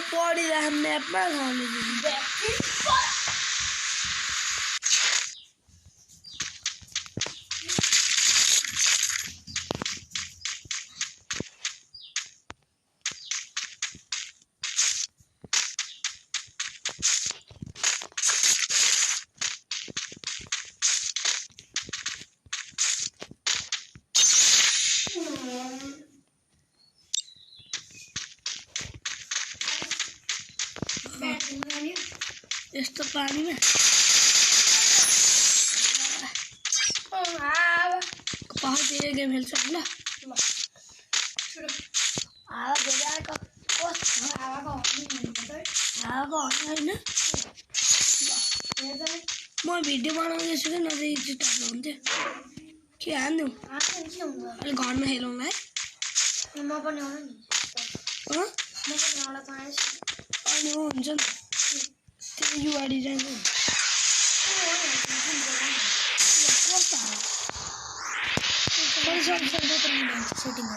पढिरहेको म्यापमा खाने यस्तो पानीमा पहाडतिर गेम खेल्छ ल हावाको होइन म भिडियो बनाउँदैछु कि नत्र इज्जत हाल्नु हुन्थ्यो के हान्नु अहिले घरमा खेलौँला है म पनि आउनु नि अनि हुन्छ नि त्यो युवाडी जान्छ सेटिङ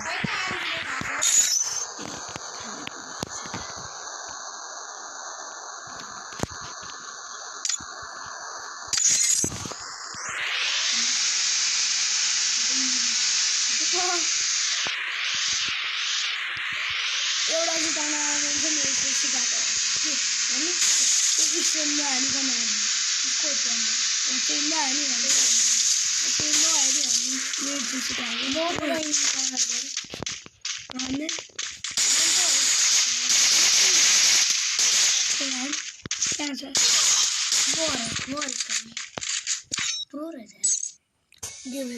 एउटा जुटाउन आउँछ नि सिकाएको होइन त्यो स्ट्यान्डमा हालिकन ट्रेनमा कहाँ छ गेम